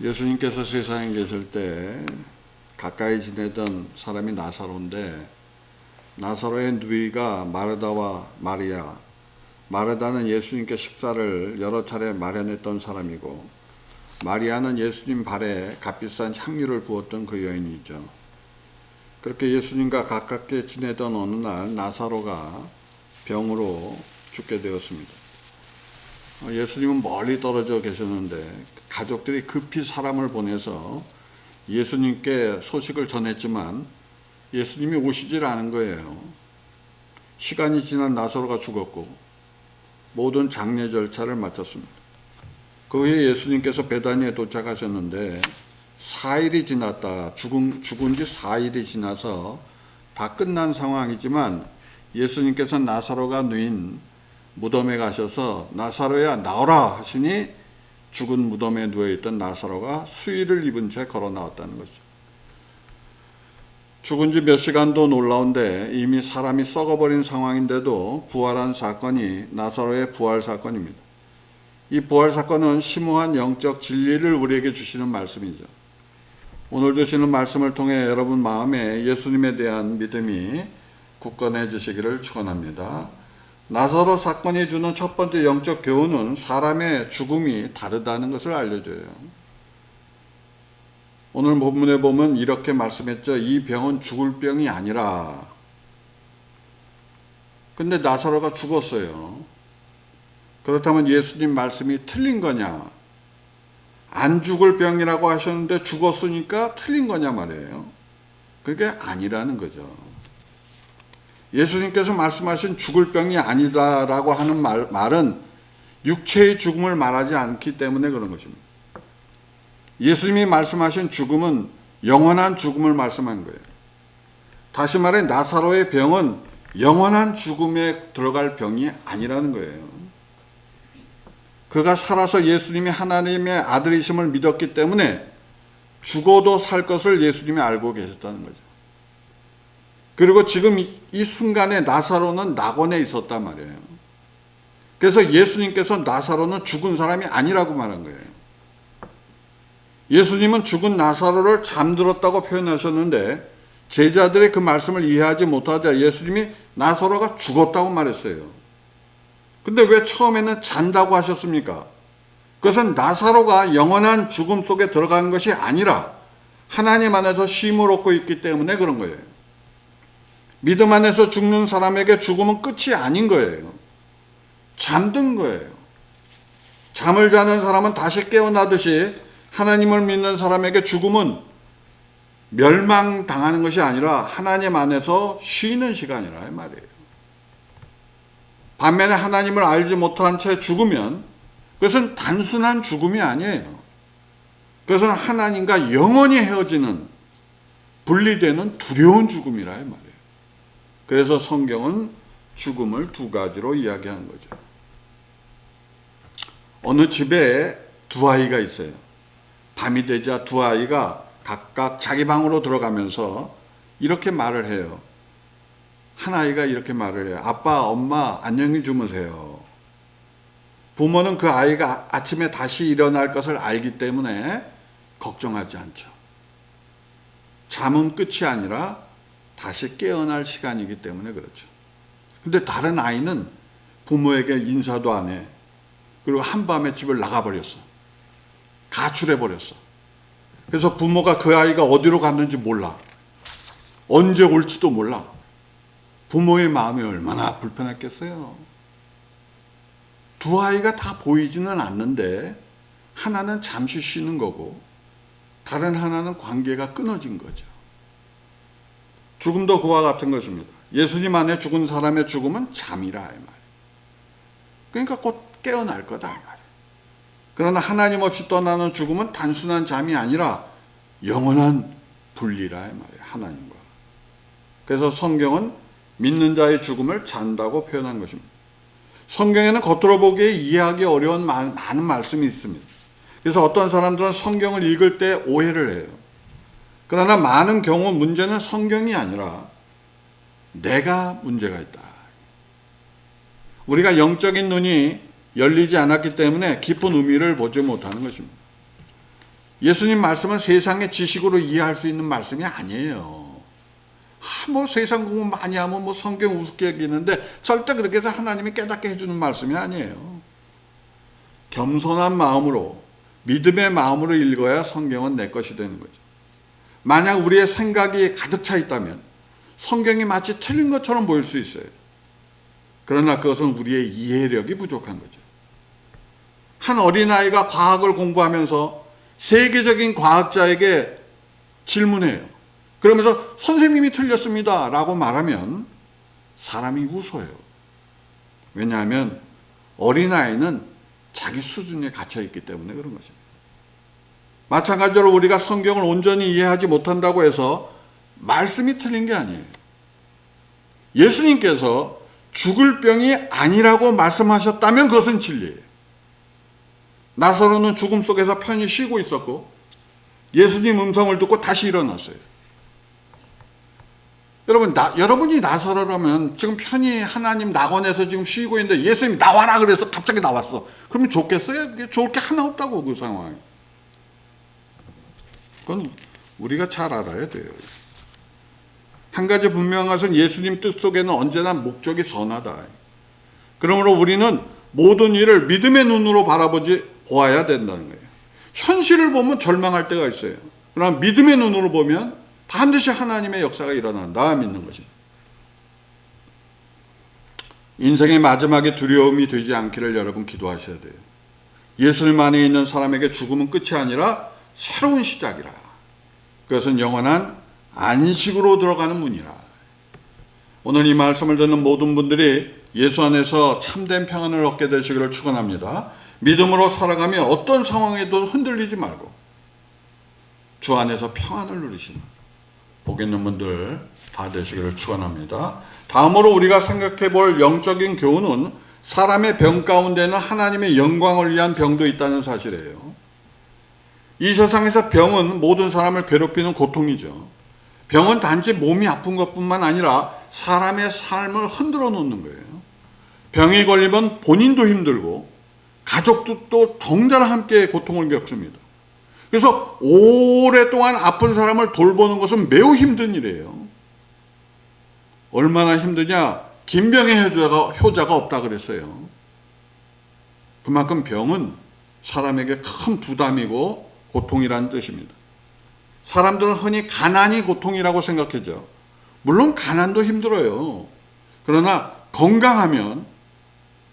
예수님께서 세상에 계실 때 가까이 지내던 사람이 나사로인데, 나사로의 누이가 마르다와 마리아, 마르다는 예수님께 식사를 여러 차례 마련했던 사람이고, 마리아는 예수님 발에 값비싼 향유를 부었던 그 여인이죠. 그렇게 예수님과 가깝게 지내던 어느 날 나사로가 병으로 죽게 되었습니다. 예수님은 멀리 떨어져 계셨는데 가족들이 급히 사람을 보내서 예수님께 소식을 전했지만 예수님이 오시질 않은 거예요. 시간이 지난 나사로가 죽었고 모든 장례 절차를 마쳤습니다. 그 후에 예수님께서 베다니에 도착하셨는데 4일이 지났다. 죽은 지 4일이 지나서 다 끝난 상황이지만 예수님께서 나사로가 누인 무덤에 가셔서 나사로야 나오라 하시니 죽은 무덤에 누워있던 나사로가 수의를 입은 채 걸어 나왔다는 거죠. 죽은 지 몇 시간도 놀라운데 이미 사람이 썩어버린 상황인데도 부활한 사건이 나사로의 부활 사건입니다. 이 부활 사건은 심오한 영적 진리를 우리에게 주시는 말씀이죠. 오늘 주시는 말씀을 통해 여러분 마음에 예수님에 대한 믿음이 굳건해지시기를 축원합니다. 나사로 사건이 주는 첫 번째 영적 교훈은 사람의 죽음이 다르다는 것을 알려줘요. 오늘 본문에 보면 이렇게 말씀했죠. 이 병은 죽을 병이 아니라. 근데 나사로가 죽었어요. 그렇다면 예수님 말씀이 틀린 거냐? 안 죽을 병이라고 하셨는데 죽었으니까 틀린 거냐 말이에요. 그게 아니라는 거죠. 예수님께서 말씀하신 죽을 병이 아니다라고 하는 말은 육체의 죽음을 말하지 않기 때문에 그런 것입니다. 예수님이 말씀하신 죽음은 영원한 죽음을 말씀한 거예요. 다시 말해 나사로의 병은 영원한 죽음에 들어갈 병이 아니라는 거예요. 그가 살아서 예수님이 하나님의 아들이심을 믿었기 때문에 죽어도 살 것을 예수님이 알고 계셨다는 거죠. 그리고 지금 이 순간에 나사로는 낙원에 있었단 말이에요. 그래서 예수님께서 나사로는 죽은 사람이 아니라고 말한 거예요. 예수님은 죽은 나사로를 잠들었다고 표현하셨는데 제자들이 그 말씀을 이해하지 못하자 예수님이 나사로가 죽었다고 말했어요. 근데 왜 처음에는 잔다고 하셨습니까? 그것은 나사로가 영원한 죽음 속에 들어간 것이 아니라 하나님 안에서 쉼을 얻고 있기 때문에 그런 거예요. 믿음 안에서 죽는 사람에게 죽음은 끝이 아닌 거예요. 잠든 거예요. 잠을 자는 사람은 다시 깨어나듯이 하나님을 믿는 사람에게 죽음은 멸망당하는 것이 아니라 하나님 안에서 쉬는 시간이라 이 말이에요. 반면에 하나님을 알지 못한 채 죽으면 그것은 단순한 죽음이 아니에요. 그것은 하나님과 영원히 헤어지는 분리되는 두려운 죽음이라 이 말이에요. 그래서 성경은 죽음을 두 가지로 이야기하는 거죠. 어느 집에 두 아이가 있어요. 밤이 되자 두 아이가 각각 자기 방으로 들어가면서 이렇게 말을 해요. 한 아이가 이렇게 말을 해요. 아빠, 엄마, 안녕히 주무세요. 부모는 그 아이가 아침에 다시 일어날 것을 알기 때문에 걱정하지 않죠. 잠은 끝이 아니라 다시 깨어날 시간이기 때문에 그렇죠. 근데 다른 아이는 부모에게 인사도 안 해. 그리고 한밤에 집을 나가버렸어. 가출해버렸어. 그래서 부모가 그 아이가 어디로 갔는지 몰라. 언제 올지도 몰라. 부모의 마음이 얼마나 불편했겠어요. 두 아이가 다 보이지는 않는데 하나는 잠시 쉬는 거고 다른 하나는 관계가 끊어진 거죠. 죽음도 그와 같은 것입니다. 예수님 안에 죽은 사람의 죽음은 잠이라 이 말이에요. 그러니까 곧 깨어날 거다 이 말이에요. 그러나 하나님 없이 떠나는 죽음은 단순한 잠이 아니라 영원한 분리라 이 말이에요. 하나님과. 그래서 성경은 믿는 자의 죽음을 잔다고 표현한 것입니다. 성경에는 겉으로 보기에 이해하기 어려운 많은 말씀이 있습니다. 그래서 어떤 사람들은 성경을 읽을 때 오해를 해요. 그러나 많은 경우 문제는 성경이 아니라 내가 문제가 있다. 우리가 영적인 눈이 열리지 않았기 때문에 깊은 의미를 보지 못하는 것입니다. 예수님 말씀은 세상의 지식으로 이해할 수 있는 말씀이 아니에요. 뭐 세상 공부 많이 하면 뭐 성경 우습게 여기는데 절대 그렇게 해서 하나님이 깨닫게 해주는 말씀이 아니에요. 겸손한 마음으로, 믿음의 마음으로 읽어야 성경은 내 것이 되는 거죠. 만약 우리의 생각이 가득 차 있다면 성경이 마치 틀린 것처럼 보일 수 있어요. 그러나 그것은 우리의 이해력이 부족한 거죠. 한 어린아이가 과학을 공부하면서 세계적인 과학자에게 질문해요. 그러면서 선생님이 틀렸습니다 라고 말하면 사람이 웃어요. 왜냐하면 어린아이는 자기 수준에 갇혀있기 때문에 그런 것입니다. 마찬가지로 우리가 성경을 온전히 이해하지 못한다고 해서 말씀이 틀린 게 아니에요. 예수님께서 죽을 병이 아니라고 말씀하셨다면 그것은 진리예요. 나사로는 죽음 속에서 편히 쉬고 있었고 예수님 음성을 듣고 다시 일어났어요. 여러분이 나사로라면 지금 편히 하나님 낙원에서 지금 쉬고 있는데 예수님이 나와라 그래서 갑자기 나왔어. 그러면 좋겠어요? 좋을 게 하나 없다고 그 상황에. 그건 우리가 잘 알아야 돼요. 한 가지 분명한 것은 예수님 뜻 속에는 언제나 목적이 선하다. 그러므로 우리는 모든 일을 믿음의 눈으로 보아야 된다는 거예요. 현실을 보면 절망할 때가 있어요. 그러나 믿음의 눈으로 보면 반드시 하나님의 역사가 일어난다 믿는 것입니다. 인생의 마지막에 두려움이 되지 않기를 여러분 기도하셔야 돼요. 예수님 안에 있는 사람에게 죽음은 끝이 아니라 새로운 시작이라. 그것은 영원한 안식으로 들어가는 문이라. 오늘 이 말씀을 듣는 모든 분들이 예수 안에서 참된 평안을 얻게 되시기를 축원합니다. 믿음으로 살아가며 어떤 상황에도 흔들리지 말고 주 안에서 평안을 누리시는 복 있는 분들 다 되시기를 축원합니다. 다음으로 우리가 생각해 볼 영적인 교훈은 사람의 병 가운데는 하나님의 영광을 위한 병도 있다는 사실이에요. 이 세상에서 병은 모든 사람을 괴롭히는 고통이죠. 병은 단지 몸이 아픈 것뿐만 아니라 사람의 삶을 흔들어 놓는 거예요. 병에 걸리면 본인도 힘들고 가족도 또 덩달아 함께 고통을 겪습니다. 그래서 오랫동안 아픈 사람을 돌보는 것은 매우 힘든 일이에요. 얼마나 힘드냐? 김병의 효자가 없다 그랬어요. 그만큼 병은 사람에게 큰 부담이고 고통이라는 뜻입니다. 사람들은 흔히 가난이 고통이라고 생각하죠. 물론 가난도 힘들어요. 그러나 건강하면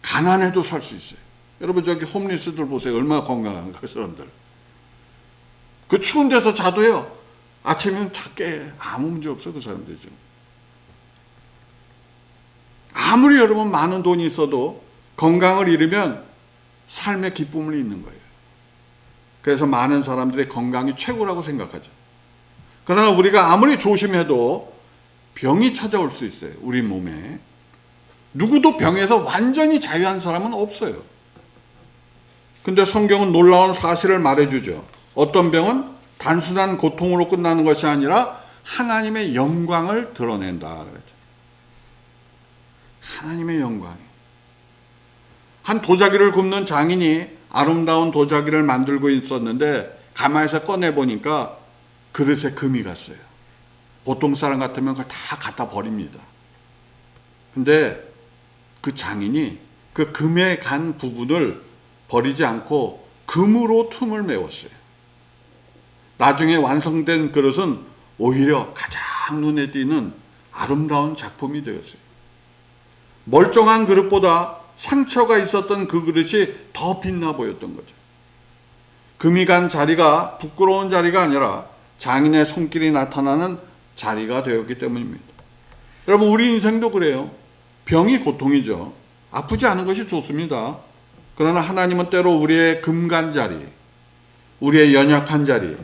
가난해도 살 수 있어요. 여러분 저기 홈리스들 보세요. 얼마나 건강한가 그 사람들. 그 추운 데서 자도요. 아침이면 다 깨. 아무 문제 없어 그 사람들 지금. 아무리 여러분 많은 돈이 있어도 건강을 잃으면 삶의 기쁨을 잃는 거예요. 그래서 많은 사람들이 건강이 최고라고 생각하죠. 그러나 우리가 아무리 조심해도 병이 찾아올 수 있어요. 우리 몸에. 누구도 병에서 완전히 자유한 사람은 없어요. 근데 성경은 놀라운 사실을 말해주죠. 어떤 병은 단순한 고통으로 끝나는 것이 아니라 하나님의 영광을 드러낸다 그랬죠. 하나님의 영광이. 한 도자기를 굽는 장인이 아름다운 도자기를 만들고 있었는데 가마에서 꺼내보니까 그릇에 금이 갔어요. 보통 사람 같으면 그걸 다 갖다 버립니다. 근데 그 장인이 그 금에 간 부분을 버리지 않고 금으로 틈을 메웠어요. 나중에 완성된 그릇은 오히려 가장 눈에 띄는 아름다운 작품이 되었어요. 멀쩡한 그릇보다 상처가 있었던 그 그릇이 더 빛나 보였던 거죠. 금이 간 자리가 부끄러운 자리가 아니라 장인의 손길이 나타나는 자리가 되었기 때문입니다. 여러분 우리 인생도 그래요. 병이 고통이죠. 아프지 않은 것이 좋습니다. 그러나 하나님은 때로 우리의 금간 자리, 우리의 연약한 자리,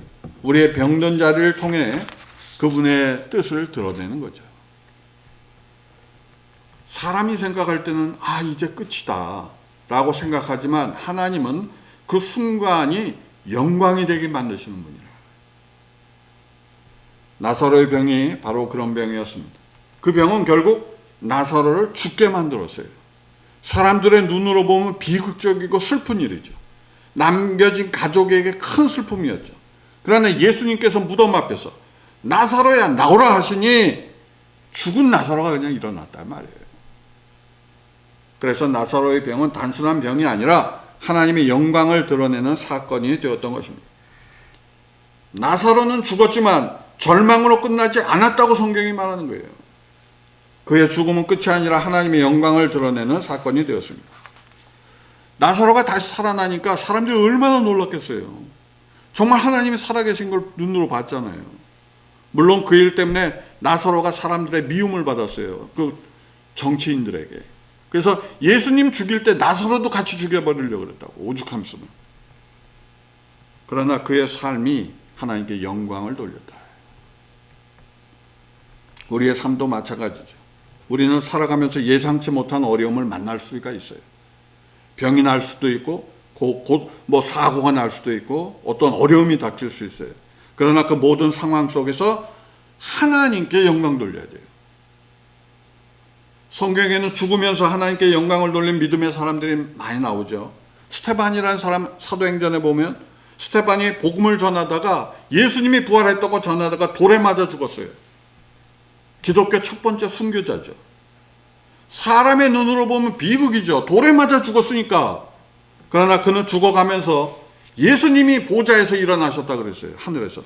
우리의 병든 자리를 통해 그분의 뜻을 드러내는 거죠. 사람이 생각할 때는 이제 끝이다 라고 생각하지만 하나님은 그 순간이 영광이 되게 만드시는 분이라. 나사로의 병이 바로 그런 병이었습니다. 그 병은 결국 나사로를 죽게 만들었어요. 사람들의 눈으로 보면 비극적이고 슬픈 일이죠. 남겨진 가족에게 큰 슬픔이었죠. 그러나 예수님께서 무덤 앞에서 나사로야 나오라 하시니 죽은 나사로가 그냥 일어났단 말이에요. 그래서 나사로의 병은 단순한 병이 아니라 하나님의 영광을 드러내는 사건이 되었던 것입니다. 나사로는 죽었지만 절망으로 끝나지 않았다고 성경이 말하는 거예요. 그의 죽음은 끝이 아니라 하나님의 영광을 드러내는 사건이 되었습니다. 나사로가 다시 살아나니까 사람들이 얼마나 놀랐겠어요. 정말 하나님이 살아계신 걸 눈으로 봤잖아요. 물론 그 일 때문에 나사로가 사람들의 미움을 받았어요. 그 정치인들에게. 그래서 예수님 죽일 때 나사로도 같이 죽여버리려고 그랬다고, 오죽하면서는. 그러나 그의 삶이 하나님께 영광을 돌렸다. 우리의 삶도 마찬가지죠. 우리는 살아가면서 예상치 못한 어려움을 만날 수가 있어요. 병이 날 수도 있고 곧 사고가 날 수도 있고 어떤 어려움이 닥칠 수 있어요. 그러나 그 모든 상황 속에서 하나님께 영광 돌려야 돼요. 성경에는 죽으면서 하나님께 영광을 돌린 믿음의 사람들이 많이 나오죠. 스테반이라는 사람 사도행전에 보면 스테반이 복음을 전하다가 예수님이 부활했다고 전하다가 돌에 맞아 죽었어요. 기독교 첫 번째 순교자죠. 사람의 눈으로 보면 비극이죠. 돌에 맞아 죽었으니까. 그러나 그는 죽어가면서 예수님이 보좌에서 일어나셨다 그랬어요. 하늘에서.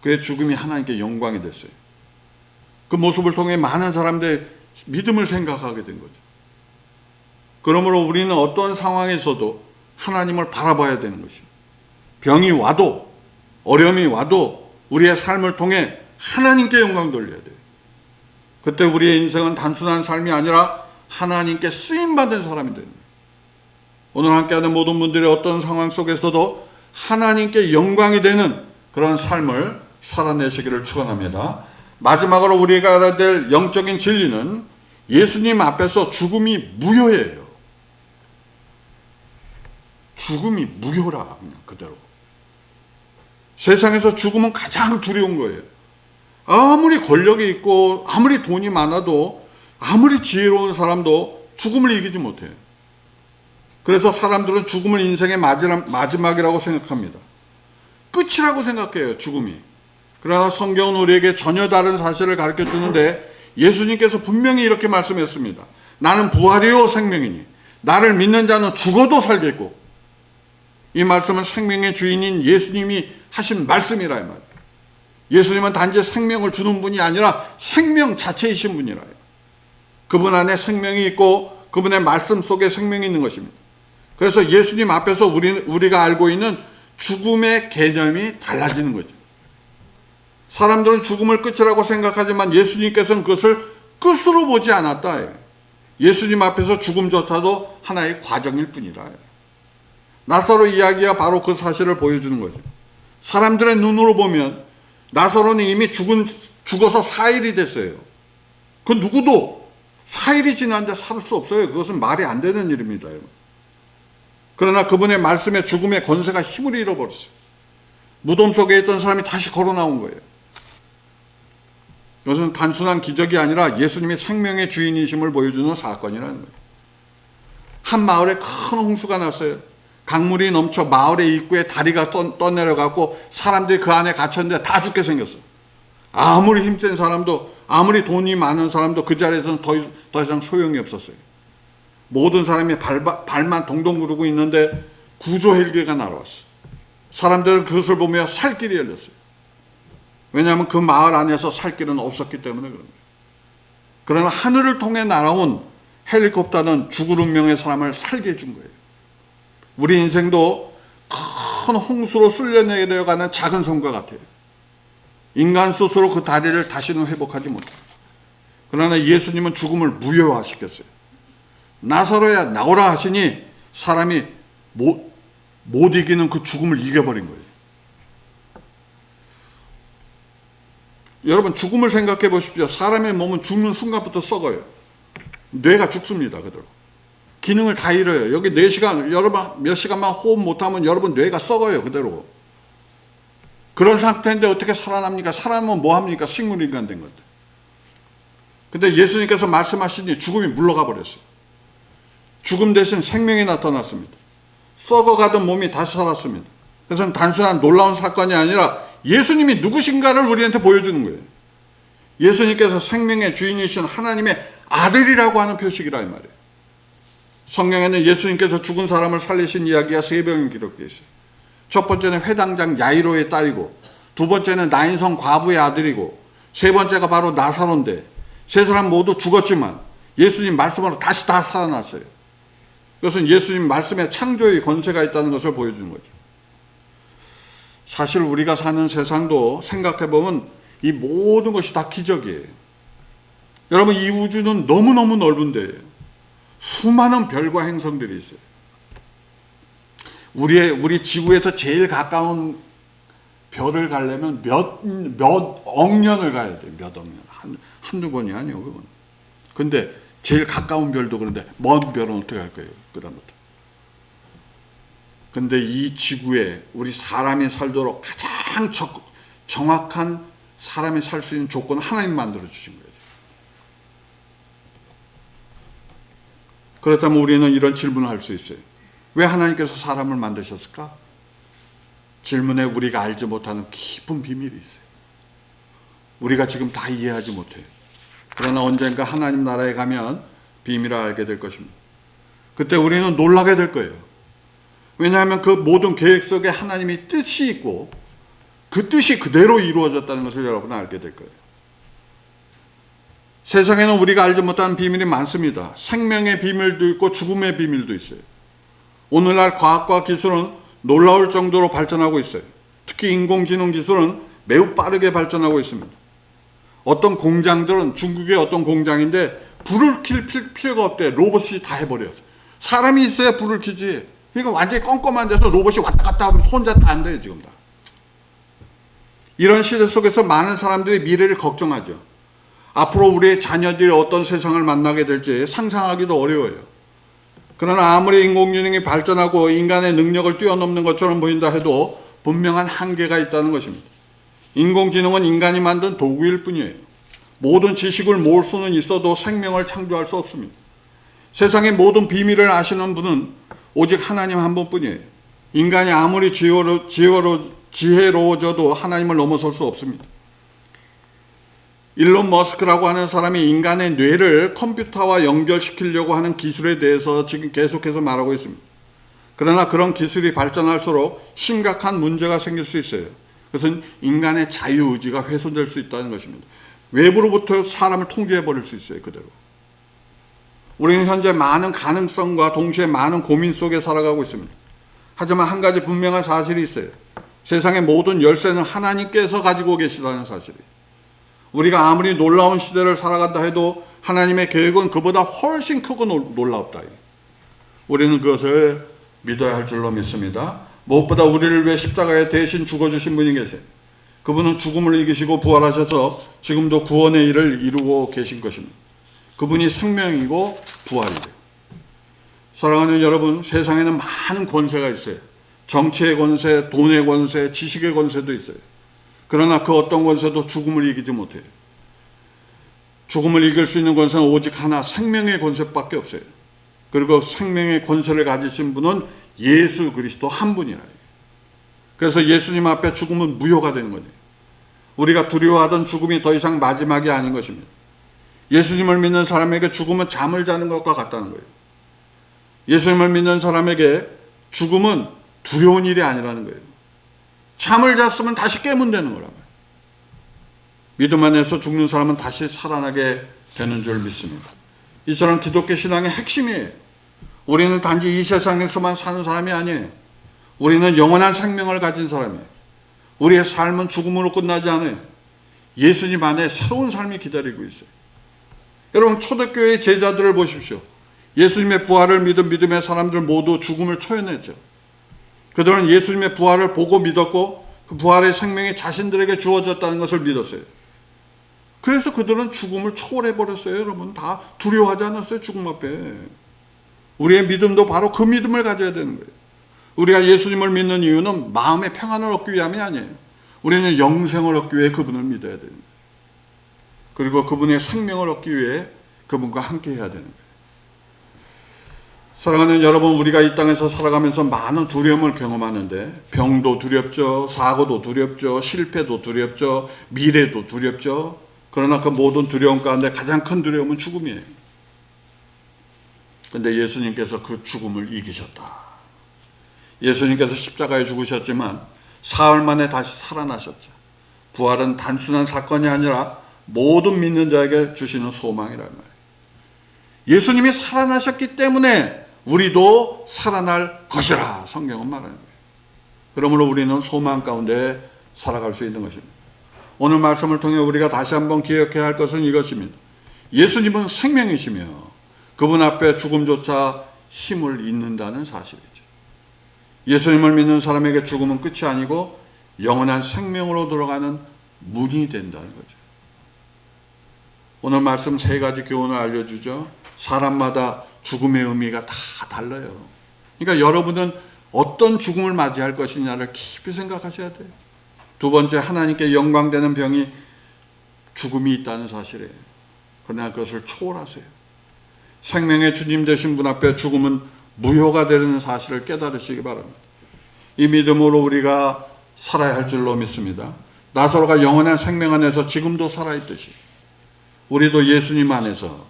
그의 죽음이 하나님께 영광이 됐어요. 그 모습을 통해 많은 사람들의 믿음을 생각하게 된 거죠. 그러므로 우리는 어떤 상황에서도 하나님을 바라봐야 되는 것이죠. 병이 와도 어려움이 와도 우리의 삶을 통해 하나님께 영광 돌려야 돼요. 그때 우리의 인생은 단순한 삶이 아니라 하나님께 쓰임받은 사람이 됩니다. 오늘 함께하는 모든 분들이 어떤 상황 속에서도 하나님께 영광이 되는 그런 삶을 살아내시기를 축원합니다. 마지막으로 우리가 알아야 될 영적인 진리는 예수님 앞에서 죽음이 무효예요. 죽음이 무효라 그냥 그대로. 세상에서 죽음은 가장 두려운 거예요. 아무리 권력이 있고 아무리 돈이 많아도 아무리 지혜로운 사람도 죽음을 이기지 못해요. 그래서 사람들은 죽음을 인생의 마지막이라고 생각합니다. 끝이라고 생각해요, 죽음이. 그러나 성경은 우리에게 전혀 다른 사실을 가르쳐 주는데 예수님께서 분명히 이렇게 말씀했습니다. 나는 부활이요 생명이니 나를 믿는 자는 죽어도 살겠고. 이 말씀은 생명의 주인인 예수님이 하신 말씀이라 이 말이에요. 예수님은 단지 생명을 주는 분이 아니라 생명 자체이신 분이라요. 그분 안에 생명이 있고 그분의 말씀 속에 생명이 있는 것입니다. 그래서 예수님 앞에서 우리가 알고 있는 죽음의 개념이 달라지는 거죠. 사람들은 죽음을 끝이라고 생각하지만 예수님께서는 그것을 끝으로 보지 않았다. 예수님 앞에서 죽음조차도 하나의 과정일 뿐이라. 나사로 이야기가 바로 그 사실을 보여주는 거죠. 사람들의 눈으로 보면 나사로는 이미 죽어서 4일이 됐어요. 그 누구도 4일이 지났는데 살 수 없어요. 그것은 말이 안 되는 일입니다. 그러나 그분의 말씀에 죽음의 권세가 힘을 잃어버렸어요. 무덤 속에 있던 사람이 다시 걸어 나온 거예요. 이것은 단순한 기적이 아니라 예수님이 생명의 주인이심을 보여주는 사건이라는 거예요. 한 마을에 큰 홍수가 났어요. 강물이 넘쳐 마을의 입구에 다리가 떠내려가고 사람들이 그 안에 갇혔는데 다 죽게 생겼어요. 아무리 힘센 사람도 아무리 돈이 많은 사람도 그 자리에서는 더 이상 소용이 없었어요. 모든 사람이 발만 동동 구르고 있는데 구조 헬기가 날아왔어요. 사람들은 그것을 보며 살 길이 열렸어요. 왜냐하면 그 마을 안에서 살 길은 없었기 때문에 그런 거예요. 그러나 하늘을 통해 날아온 헬리콥터는 죽을 운명의 사람을 살게 해준 거예요. 우리 인생도 큰 홍수로 쓸려내려가는 작은 섬과 같아요. 인간 스스로 그 다리를 다시는 회복하지 못해요. 그러나 예수님은 죽음을 무효화시켰어요. 나사로야 나오라 하시니 사람이 못 이기는 그 죽음을 이겨버린 거예요. 여러분 죽음을 생각해 보십시오. 사람의 몸은 죽는 순간부터 썩어요. 뇌가 죽습니다. 그대로. 기능을 다 잃어요. 여기 4시간, 여러분 몇 시간만 호흡 못하면 여러분 뇌가 썩어요. 그대로. 그런 상태인데 어떻게 살아납니까? 살아나면 뭐합니까? 식물인간 된 건데. 근데 예수님께서 말씀하시니 죽음이 물러가 버렸어요. 죽음 대신 생명이 나타났습니다. 썩어가던 몸이 다시 살았습니다. 그래서 단순한 놀라운 사건이 아니라 예수님이 누구신가를 우리한테 보여주는 거예요. 예수님께서 생명의 주인이신 하나님의 아들이라고 하는 표식이라 이 말이에요. 성경에는 예수님께서 죽은 사람을 살리신 이야기가 3병이 기록되어 있어요. 첫 번째는 회당장 야이로의 딸이고, 두 번째는 나인성 과부의 아들이고, 세 번째가 바로 나사로인데, 세 사람 모두 죽었지만 예수님 말씀으로 다시 다 살아났어요. 그것은 예수님 말씀에 창조의 권세가 있다는 것을 보여주는 거죠. 사실 우리가 사는 세상도 생각해보면 이 모든 것이 다 기적이에요. 여러분, 이 우주는 너무너무 넓은데 수많은 별과 행성들이 있어요. 우리 지구에서 제일 가까운 별을 가려면 몇 억년을 가야 돼요. 몇 억년. 한두 번이 아니에요, 그건. 근데 제일 가까운 별도 그런데 먼 별은 어떻게 할 거예요, 그다음부터. 근데 이 지구에 우리 사람이 살도록 가장 정확한 사람이 살 수 있는 조건을 하나님 만들어 주신 거예요. 그렇다면 우리는 이런 질문을 할 수 있어요. 왜 하나님께서 사람을 만드셨을까? 질문에 우리가 알지 못하는 깊은 비밀이 있어요. 우리가 지금 다 이해하지 못해요. 그러나 언젠가 하나님 나라에 가면 비밀을 알게 될 것입니다. 그때 우리는 놀라게 될 거예요. 왜냐하면 그 모든 계획 속에 하나님의 뜻이 있고 그 뜻이 그대로 이루어졌다는 것을 여러분은 알게 될 거예요. 세상에는 우리가 알지 못하는 비밀이 많습니다. 생명의 비밀도 있고 죽음의 비밀도 있어요. 오늘날 과학과 기술은 놀라울 정도로 발전하고 있어요. 특히 인공지능 기술은 매우 빠르게 발전하고 있습니다. 어떤 공장들은, 중국의 어떤 공장인데 불을 킬 필요가 없대. 로봇이 다 해버려요. 사람이 있어야 불을 켜지. 그러니까 완전히 껌껌한 데서 로봇이 왔다 갔다 하면 혼자 다 안 돼요, 지금 다. 이런 시대 속에서 많은 사람들이 미래를 걱정하죠. 앞으로 우리의 자녀들이 어떤 세상을 만나게 될지 상상하기도 어려워요. 그러나 아무리 인공지능이 발전하고 인간의 능력을 뛰어넘는 것처럼 보인다 해도 분명한 한계가 있다는 것입니다. 인공지능은 인간이 만든 도구일 뿐이에요. 모든 지식을 모을 수는 있어도 생명을 창조할 수 없습니다. 세상의 모든 비밀을 아시는 분은 오직 하나님 한 분뿐이에요. 인간이 아무리 지혜로워져도 하나님을 넘어설 수 없습니다. 일론 머스크라고 하는 사람이 인간의 뇌를 컴퓨터와 연결시키려고 하는 기술에 대해서 지금 계속해서 말하고 있습니다. 그러나 그런 기술이 발전할수록 심각한 문제가 생길 수 있어요. 그것은 인간의 자유의지가 훼손될 수 있다는 것입니다. 외부로부터 사람을 통제해버릴 수 있어요, 그대로. 우리는 현재 많은 가능성과 동시에 많은 고민 속에 살아가고 있습니다. 하지만 한 가지 분명한 사실이 있어요. 세상의 모든 열쇠는 하나님께서 가지고 계시다는 사실이에요. 우리가 아무리 놀라운 시대를 살아간다 해도 하나님의 계획은 그보다 훨씬 크고 놀랍다. 우리는 그것을 믿어야 할 줄로 믿습니다. 무엇보다 우리를 위해 십자가에 대신 죽어주신 분이 계세요. 그분은 죽음을 이기시고 부활하셔서 지금도 구원의 일을 이루고 계신 것입니다. 그분이 생명이고 부활이에요. 사랑하는 여러분, 세상에는 많은 권세가 있어요. 정치의 권세, 돈의 권세, 지식의 권세도 있어요. 그러나 그 어떤 권세도 죽음을 이기지 못해요. 죽음을 이길 수 있는 권세는 오직 하나, 생명의 권세밖에 없어요. 그리고 생명의 권세를 가지신 분은 예수 그리스도 한 분이라. 그래서 예수님 앞에 죽음은 무효가 되는 거예요. 우리가 두려워하던 죽음이 더 이상 마지막이 아닌 것입니다. 예수님을 믿는 사람에게 죽음은 잠을 자는 것과 같다는 거예요. 예수님을 믿는 사람에게 죽음은 두려운 일이 아니라는 거예요. 잠을 잤으면 다시 깨면 되는 거라고요. 믿음 안에서 죽는 사람은 다시 살아나게 되는 줄 믿습니다. 이처럼 기독교 신앙의 핵심이에요. 우리는 단지 이 세상에서만 사는 사람이 아니에요. 우리는 영원한 생명을 가진 사람이에요. 우리의 삶은 죽음으로 끝나지 않아요. 예수님 안에 새로운 삶이 기다리고 있어요. 여러분, 초대교회의 제자들을 보십시오. 예수님의 부활을 믿은 믿음의 사람들 모두 죽음을 초연했죠. 그들은 예수님의 부활을 보고 믿었고 그 부활의 생명이 자신들에게 주어졌다는 것을 믿었어요. 그래서 그들은 죽음을 초월해버렸어요. 여러분, 다 두려워하지 않았어요, 죽음 앞에. 우리의 믿음도 바로 그 믿음을 가져야 되는 거예요. 우리가 예수님을 믿는 이유는 마음의 평안을 얻기 위함이 아니에요. 우리는 영생을 얻기 위해 그분을 믿어야 되는 거예요. 그리고 그분의 생명을 얻기 위해 그분과 함께 해야 되는 거예요. 사랑하는 여러분, 우리가 이 땅에서 살아가면서 많은 두려움을 경험하는데 병도 두렵죠, 사고도 두렵죠, 실패도 두렵죠, 미래도 두렵죠. 그러나 그 모든 두려움 가운데 가장 큰 두려움은 죽음이에요. 그런데 예수님께서 그 죽음을 이기셨다. 예수님께서 십자가에 죽으셨지만 사흘 만에 다시 살아나셨죠. 부활은 단순한 사건이 아니라 모든 믿는 자에게 주시는 소망이란 말이에요. 예수님이 살아나셨기 때문에 우리도 살아날 것이라 성경은 말하는 거예요. 그러므로 우리는 소망 가운데 살아갈 수 있는 것입니다. 오늘 말씀을 통해 우리가 다시 한번 기억해야 할 것은 이것입니다. 예수님은 생명이시며 그분 앞에 죽음조차 힘을 잇는다는 사실이죠. 예수님을 믿는 사람에게 죽음은 끝이 아니고 영원한 생명으로 들어가는 문이 된다는 거죠. 오늘 말씀 세 가지 교훈을 알려주죠. 사람마다 죽음의 의미가 다 달라요. 그러니까 여러분은 어떤 죽음을 맞이할 것이냐를 깊이 생각하셔야 돼요. 두 번째, 하나님께 영광되는 병이 죽음이 있다는 사실이에요. 그러나 그것을 초월하세요. 생명의 주님 되신 분 앞에 죽음은 무효가 되는 사실을 깨달으시기 바랍니다. 이 믿음으로 우리가 살아야 할 줄로 믿습니다. 나사로가 영원한 생명 안에서 지금도 살아있듯이 우리도 예수님 안에서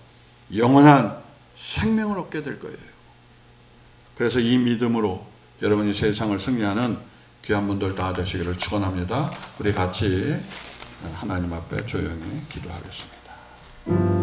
영원한 생명을 얻게 될 거예요. 그래서 이 믿음으로 여러분이 세상을 승리하는 귀한 분들 다 되시기를 축원합니다. 우리 같이 하나님 앞에 조용히 기도하겠습니다.